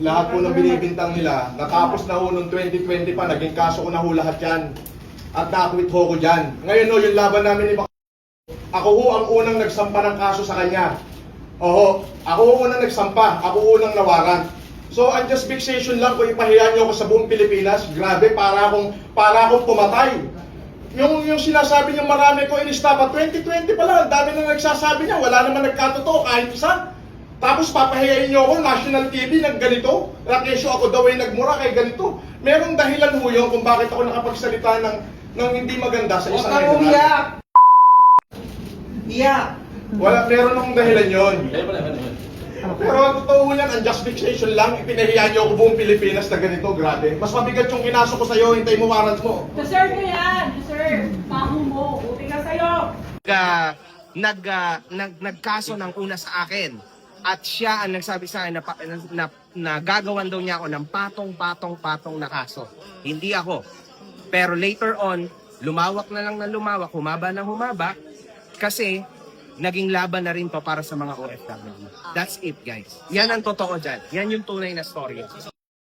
lahat po ng binibintang nila, natapos na ho noong 2020 pa, naging kaso ko na ho lahat yan. At na-acquit ho ko dyan. Ngayon ho, yung laban namin ni ako ho ang unang nagsampa ng kaso sa kanya. Oho, ako ho unang nagsampa, ako unang nawaran. So, ang just fixation lang kung ipahiya niyo ako sa buong Pilipinas, grabe, para akong pumatay. Yung sinasabi niyo marami ko inistapa, 2020 pa lang, ang dami na nagsasabi niya, wala naman nagkatotoo kahit isa. Tapos papahiyain niyo ako, national TV, nagganito. Rakesyo, ako daw ay nagmura kay ganito. Merong dahilan ho yun kung bakit ako nakapagsalita ng hindi maganda sa isang Iyak! Iyak! Wala, meron akong dahilan yun. Pero ang totoo ho yan, ang just fixation lang, ipinahiya niyo ako buong Pilipinas na ganito, grabe. Mas mabigat yung kinaso ko sa'yo, hintay mo warrants mo. Deserve mo yan, deserve. Paho mo, buti na sa'yo. Nagkaso ng una sa akin. At siya ang nagsabi sa akin na gagawan daw niya ako ng patong na kaso. Hindi ako. Pero later on, lumawak na lang ng lumawak, humaba ng humaba, kasi naging laban na rin to para sa mga OFW. That's it, guys. Yan ang totoo dyan. Yan yung tunay na story.